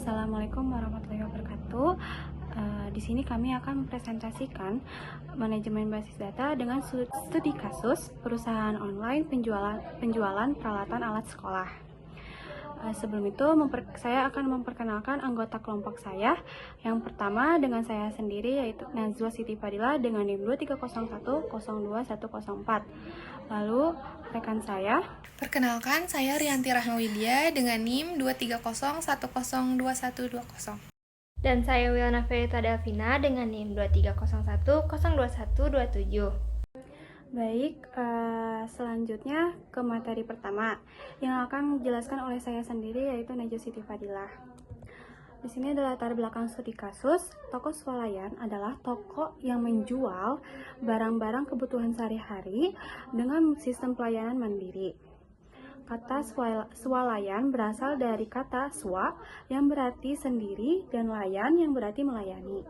Assalamualaikum warahmatullahi wabarakatuh. Di sini kami akan mempresentasikan manajemen basis data dengan studi kasus perusahaan online penjualan peralatan alat sekolah. Sebelum itu, saya akan memperkenalkan anggota kelompok saya. Yang pertama dengan saya sendiri, yaitu Najwa Siti Fadila dengan NIM 230102104. Lalu rekan saya. Perkenalkan, saya Rianti Rahmawidya dengan NIM 230102120. Dan saya Wilna Verita Davina dengan NIM 230102127. Baik, selanjutnya ke materi pertama yang akan dijelaskan oleh saya sendiri, yaitu Najwa Siti Fadila. Di sini adalah latar belakang studi kasus. Toko swalayan adalah toko yang menjual barang-barang kebutuhan sehari-hari dengan sistem pelayanan mandiri. Kata swalayan berasal dari kata swa yang berarti sendiri dan layan yang berarti melayani.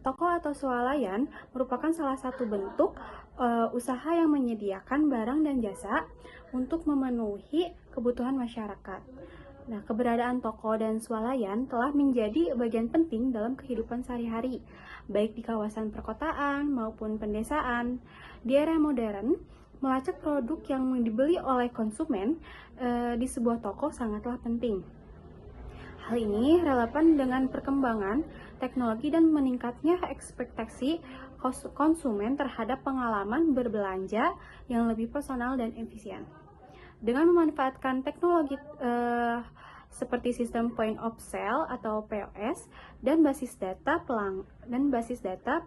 Toko atau swalayan merupakan salah satu bentuk usaha yang menyediakan barang dan jasa untuk memenuhi kebutuhan masyarakat. Nah, keberadaan toko dan swalayan telah menjadi bagian penting dalam kehidupan sehari-hari, baik di kawasan perkotaan maupun pedesaan. Di era modern, melacak produk yang dibeli oleh konsumen di sebuah toko sangatlah penting. Hal ini relevan dengan perkembangan teknologi dan meningkatnya ekspektasi konsumen terhadap pengalaman berbelanja yang lebih personal dan efisien. Dengan memanfaatkan teknologi seperti sistem point of sale atau POS dan basis data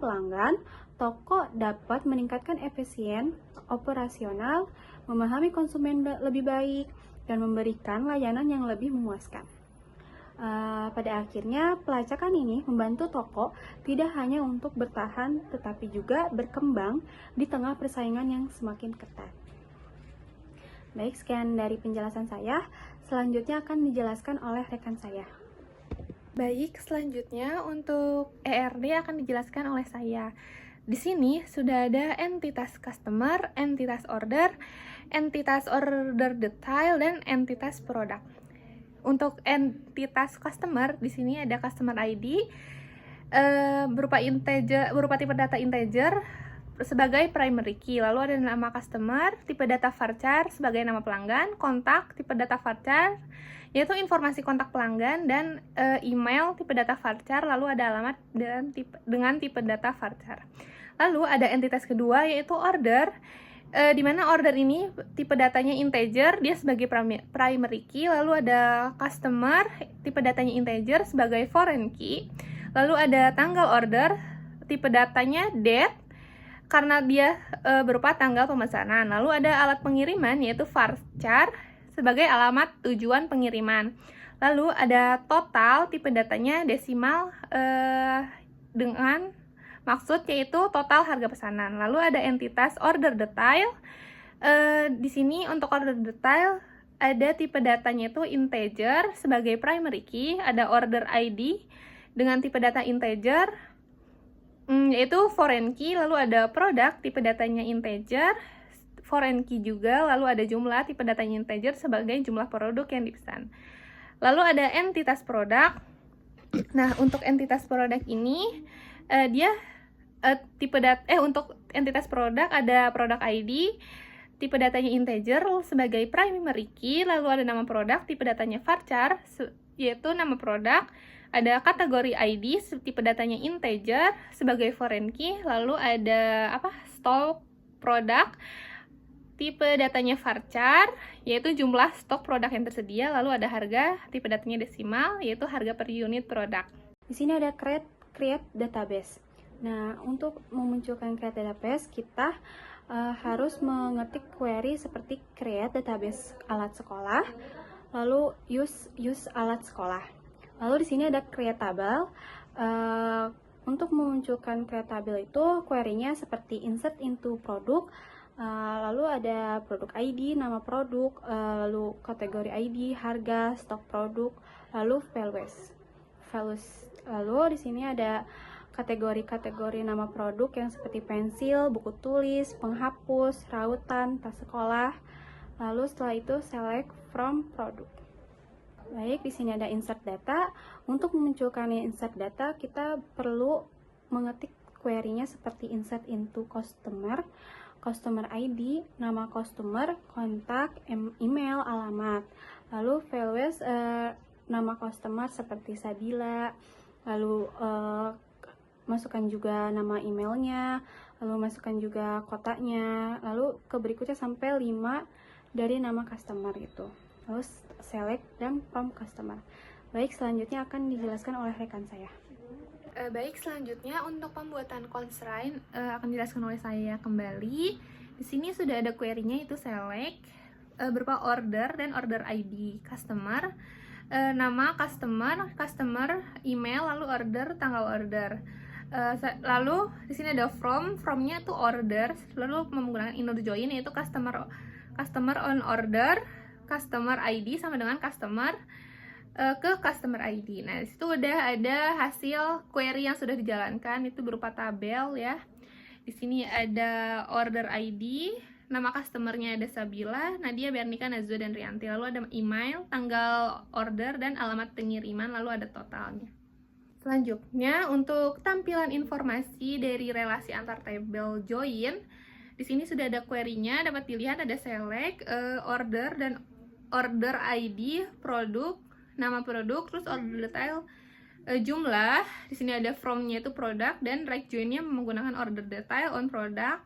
pelanggan, toko dapat meningkatkan efisien operasional, memahami konsumen lebih baik, dan memberikan layanan yang lebih memuaskan. Pada akhirnya, pelacakan ini membantu toko tidak hanya untuk bertahan, tetapi juga berkembang di tengah persaingan yang semakin ketat. Baik, sekian dari penjelasan saya. Selanjutnya akan dijelaskan oleh rekan saya. Baik, selanjutnya untuk ERD akan dijelaskan oleh saya. Di sini sudah ada entitas customer, entitas order detail, dan entitas produk. Untuk entitas customer, di sini ada customer ID berupa tipe data integer sebagai primary key. Lalu ada nama customer, tipe data varchar sebagai nama pelanggan, kontak, tipe data varchar, yaitu informasi kontak pelanggan, dan email, tipe data varchar, lalu ada alamat dengan tipe data varchar. Lalu ada entitas kedua, yaitu order, di mana order ini tipe datanya integer, dia sebagai primary key. Lalu ada customer, tipe datanya integer sebagai foreign key. Lalu ada tanggal order, tipe datanya date, karena dia berupa tanggal pemesanan. Lalu ada alat pengiriman, yaitu varchar sebagai alamat tujuan pengiriman. Lalu ada total, tipe datanya desimal dengan maksud yaitu total harga pesanan. Lalu ada entitas order detail. Di sini untuk order detail ada tipe datanya itu integer sebagai primary key. Ada order ID dengan tipe data integer, yaitu foreign key. Lalu ada produk, tipe datanya integer, foreign key juga. Lalu ada jumlah, tipe datanya integer sebagai jumlah produk yang dipesan. Lalu ada entitas produk. Nah, untuk entitas produk ini dia untuk entitas produk ada produk ID, tipe datanya integer sebagai primary key. Lalu ada nama produk, tipe datanya varchar, yaitu nama produk. Ada kategori ID, tipe datanya integer sebagai foreign key. Lalu ada stok produk, tipe datanya varchar, yaitu jumlah stok produk yang tersedia. Lalu ada harga, tipe datanya desimal, yaitu harga per unit produk. Di sini ada create database. Nah, untuk memunculkan create database, kita harus mengetik query seperti create database alat sekolah, lalu use alat sekolah. Lalu di sini ada create table. Untuk memunculkan create table itu query-nya seperti insert into produk, lalu ada produk ID, nama produk, lalu kategori ID, harga, stok produk, lalu values. Lalu di sini ada kategori-kategori nama produk yang seperti pensil, buku tulis, penghapus, rautan, tas sekolah. Lalu setelah itu select from product. Baik, di sini ada insert data. Untuk memunculkan insert data, kita perlu mengetik query-nya seperti insert into customer, customer ID, nama customer, kontak, email, alamat. Lalu values nama customer seperti Sabila, lalu masukkan juga nama emailnya, lalu masukkan juga kotaknya, lalu ke berikutnya sampai 5 dari nama customer gitu. Lalu select dan from customer. Baik, selanjutnya akan dijelaskan oleh rekan saya. Baik, selanjutnya untuk pembuatan constraint akan dijelaskan oleh saya kembali. Di sini sudah ada query-nya, itu select berupa order dan order ID customer, nama customer, customer, email, lalu order, tanggal order. Lalu di sini ada from-nya itu order, lalu menggunakan inner join yaitu customer on order, customer ID sama dengan customer ke customer ID. Nah, di situ udah ada hasil query yang sudah dijalankan, itu berupa tabel ya. Di sini ada order ID, nama customernya ada Sabila, Nadia, Bernika, Nazwa, dan Rianti. Lalu ada email, tanggal order, dan alamat pengiriman, lalu ada totalnya. Selanjutnya, untuk tampilan informasi dari relasi antar tabel join, di sini sudah ada query-nya, dapat dilihat ada select, order, dan order ID, produk, nama produk, terus order detail, jumlah. Di sini ada from-nya itu produk, dan right join-nya menggunakan order detail on product,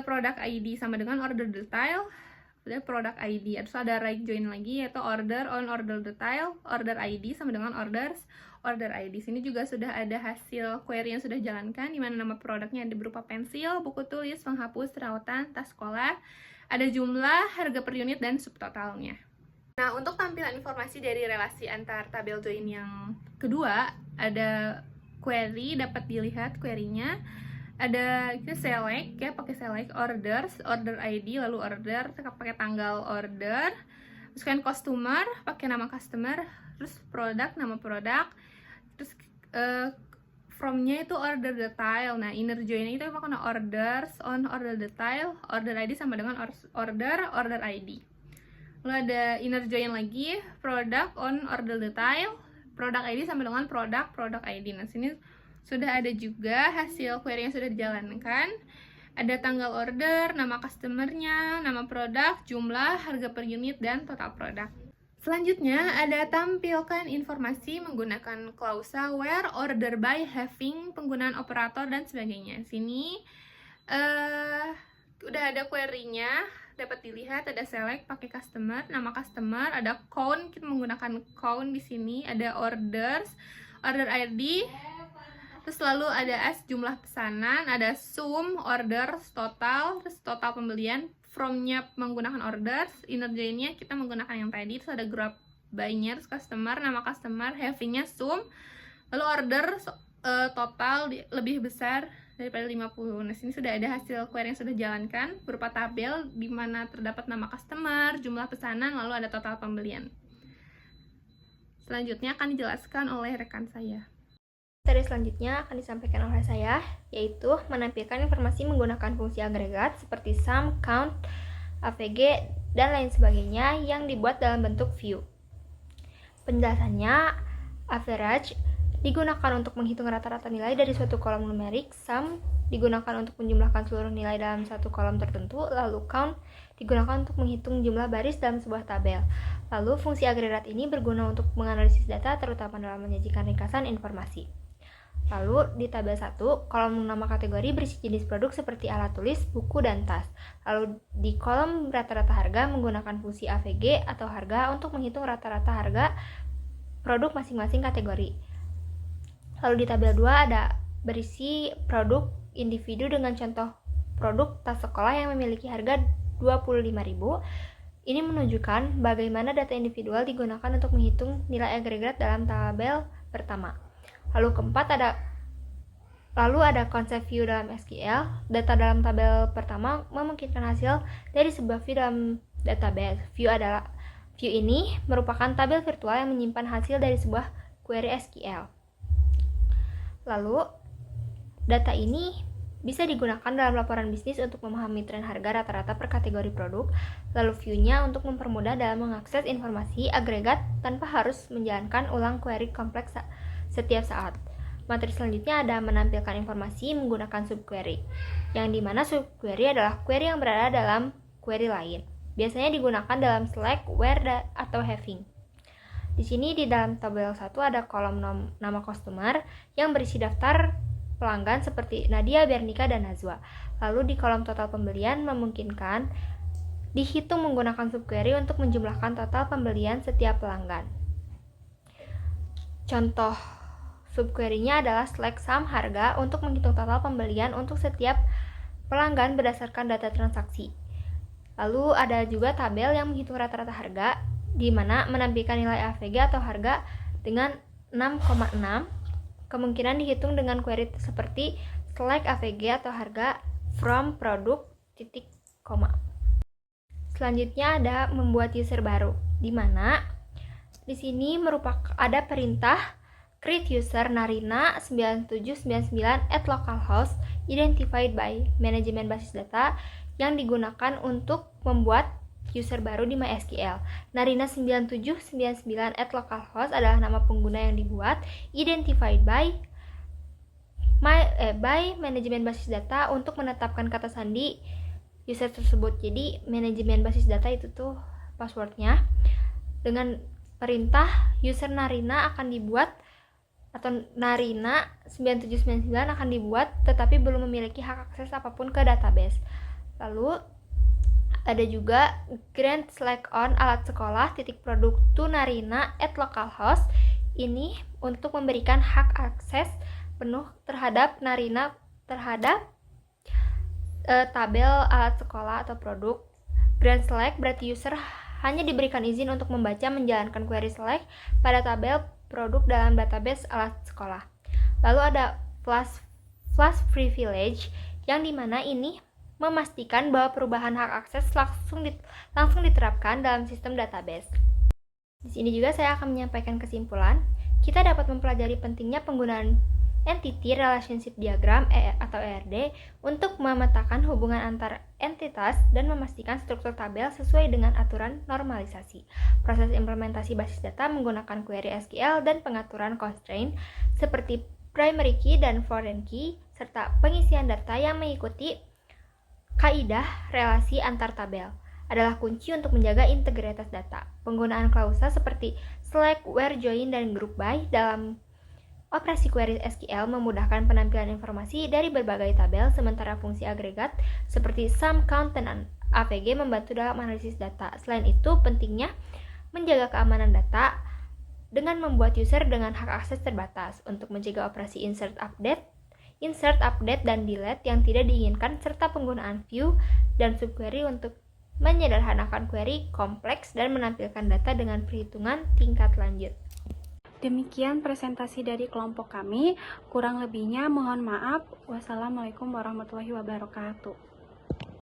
product ID sama dengan order detail, ada product ID. Terus ada right join lagi yaitu order on order detail, order ID sama dengan orders, order ID. Sini juga sudah ada hasil query yang sudah jalankan, di mana nama produknya ada berupa pensil, buku tulis, penghapus, rautan, tas sekolah, ada jumlah, harga per unit, dan subtotalnya. Nah, untuk tampilan informasi dari relasi antar tabel join yang kedua, ada query, dapat dilihat query-nya. Ada kita select ya, pakai select orders, order ID, lalu order, pakai tanggal order, masukkan customer, pakai nama customer, terus produk, nama produk, terus from-nya itu order detail. Nah, inner join-nya itu pakai orders on order detail, order ID sama dengan order ID. Lalu ada inner join lagi, product on order detail, product ID sama dengan product ID. Nah, sini sudah ada juga hasil query yang sudah dijalankan. Ada tanggal order, nama customernya, nama produk, jumlah, harga per unit, dan total produk. Selanjutnya ada tampilkan informasi menggunakan klausa where, order by, having, penggunaan operator, dan sebagainya. Sini udah ada query-nya, dapat dilihat ada select pakai customer, nama customer, ada count, kita menggunakan count di sini, ada orders, order ID, terus lalu ada as jumlah pesanan, ada sum, orders, total, terus total pembelian, from-nya menggunakan orders, inner join-nya kita menggunakan yang tadi, terus ada group by-nya, terus customer, nama customer, having-nya sum, lalu order total lebih besar daripada 50. Nah, sini sudah ada hasil query yang sudah dijalankan berupa tabel di mana terdapat nama customer, jumlah pesanan, lalu ada total pembelian. Selanjutnya akan dijelaskan oleh rekan saya. Materi selanjutnya akan disampaikan oleh saya, yaitu menampilkan informasi menggunakan fungsi agregat seperti sum, count, AVG, dan lain sebagainya yang dibuat dalam bentuk view. Penjelasannya, average digunakan untuk menghitung rata-rata nilai dari suatu kolom numerik, sum digunakan untuk menjumlahkan seluruh nilai dalam satu kolom tertentu, lalu count digunakan untuk menghitung jumlah baris dalam sebuah tabel. Lalu fungsi agregat ini berguna untuk menganalisis data, terutama dalam menyajikan ringkasan informasi. Lalu di tabel 1, kolom nama kategori berisi jenis produk seperti alat tulis, buku, dan tas. Lalu di kolom rata-rata harga menggunakan fungsi AVG atau harga untuk menghitung rata-rata harga produk masing-masing kategori. Lalu di tabel 2 ada berisi produk individu dengan contoh produk tas sekolah yang memiliki harga 25.000. Ini menunjukkan bagaimana data individual digunakan untuk menghitung nilai agregat dalam tabel pertama. Lalu keempat ada konsep view dalam SQL. Data dalam tabel pertama memungkinkan hasil dari sebuah view dalam database. View ini merupakan tabel virtual yang menyimpan hasil dari sebuah query SQL. Lalu data ini bisa digunakan dalam laporan bisnis untuk memahami tren harga rata-rata per kategori produk, lalu view-nya untuk mempermudah dalam mengakses informasi agregat tanpa harus menjalankan ulang query kompleks setiap saat. Materi selanjutnya ada menampilkan informasi menggunakan subquery, yang dimana subquery adalah query yang berada dalam query lain. Biasanya digunakan dalam select, where, atau having. Di sini di dalam tabel 1 ada kolom nama customer yang berisi daftar pelanggan seperti Nadia, Bernika, dan Nazwa. Lalu di kolom total pembelian memungkinkan dihitung menggunakan subquery untuk menjumlahkan total pembelian setiap pelanggan. Contoh subquery-nya adalah select sum harga untuk menghitung total pembelian untuk setiap pelanggan berdasarkan data transaksi. Lalu ada juga tabel yang menghitung rata-rata harga, di mana menampilkan nilai AVG atau harga dengan 6,6. Kemungkinan dihitung dengan query seperti select AVG atau harga from produk titik koma. Selanjutnya ada membuat user baru, di mana di sini merupakan ada perintah create user Narina 9799 at localhost identified by manajemen basis data yang digunakan untuk membuat user baru di MySQL. Narina 9799 at localhost adalah nama pengguna yang dibuat, identified by manajemen basis data untuk menetapkan kata sandi user tersebut. Jadi manajemen basis data itu tuh passwordnya. Dengan perintah user Narina akan dibuat, atau Narina 9799 akan dibuat tetapi belum memiliki hak akses apapun ke database. Lalu ada juga grant select on alat sekolah titik produk to Narina at localhost. Ini untuk memberikan hak akses penuh terhadap Narina terhadap tabel alat sekolah atau produk. Grant select berarti user hanya diberikan izin untuk membaca menjalankan query select pada tabel produk dalam database alat sekolah. Lalu ada flash privilege yang dimana ini memastikan bahwa perubahan hak akses langsung diterapkan dalam sistem database. Di sini juga saya akan menyampaikan kesimpulan. Kita dapat mempelajari pentingnya penggunaan Entity Relationship Diagram atau ERD untuk memetakan hubungan antar entitas dan memastikan struktur tabel sesuai dengan aturan normalisasi. Proses implementasi basis data menggunakan query SQL dan pengaturan constraint seperti primary key dan foreign key serta pengisian data yang mengikuti kaidah relasi antar tabel adalah kunci untuk menjaga integritas data. Penggunaan klausa seperti select, where, join, dan group by dalam operasi query SQL memudahkan penampilan informasi dari berbagai tabel, sementara fungsi agregat seperti sum, count, dan AVG membantu dalam analisis data. Selain itu, pentingnya menjaga keamanan data dengan membuat user dengan hak akses terbatas untuk mencegah operasi insert, update, dan delete yang tidak diinginkan, serta penggunaan view dan subquery untuk menyederhanakan query kompleks dan menampilkan data dengan perhitungan tingkat lanjut. Demikian presentasi dari kelompok kami. Kurang lebihnya mohon maaf. Wassalamualaikum warahmatullahi wabarakatuh.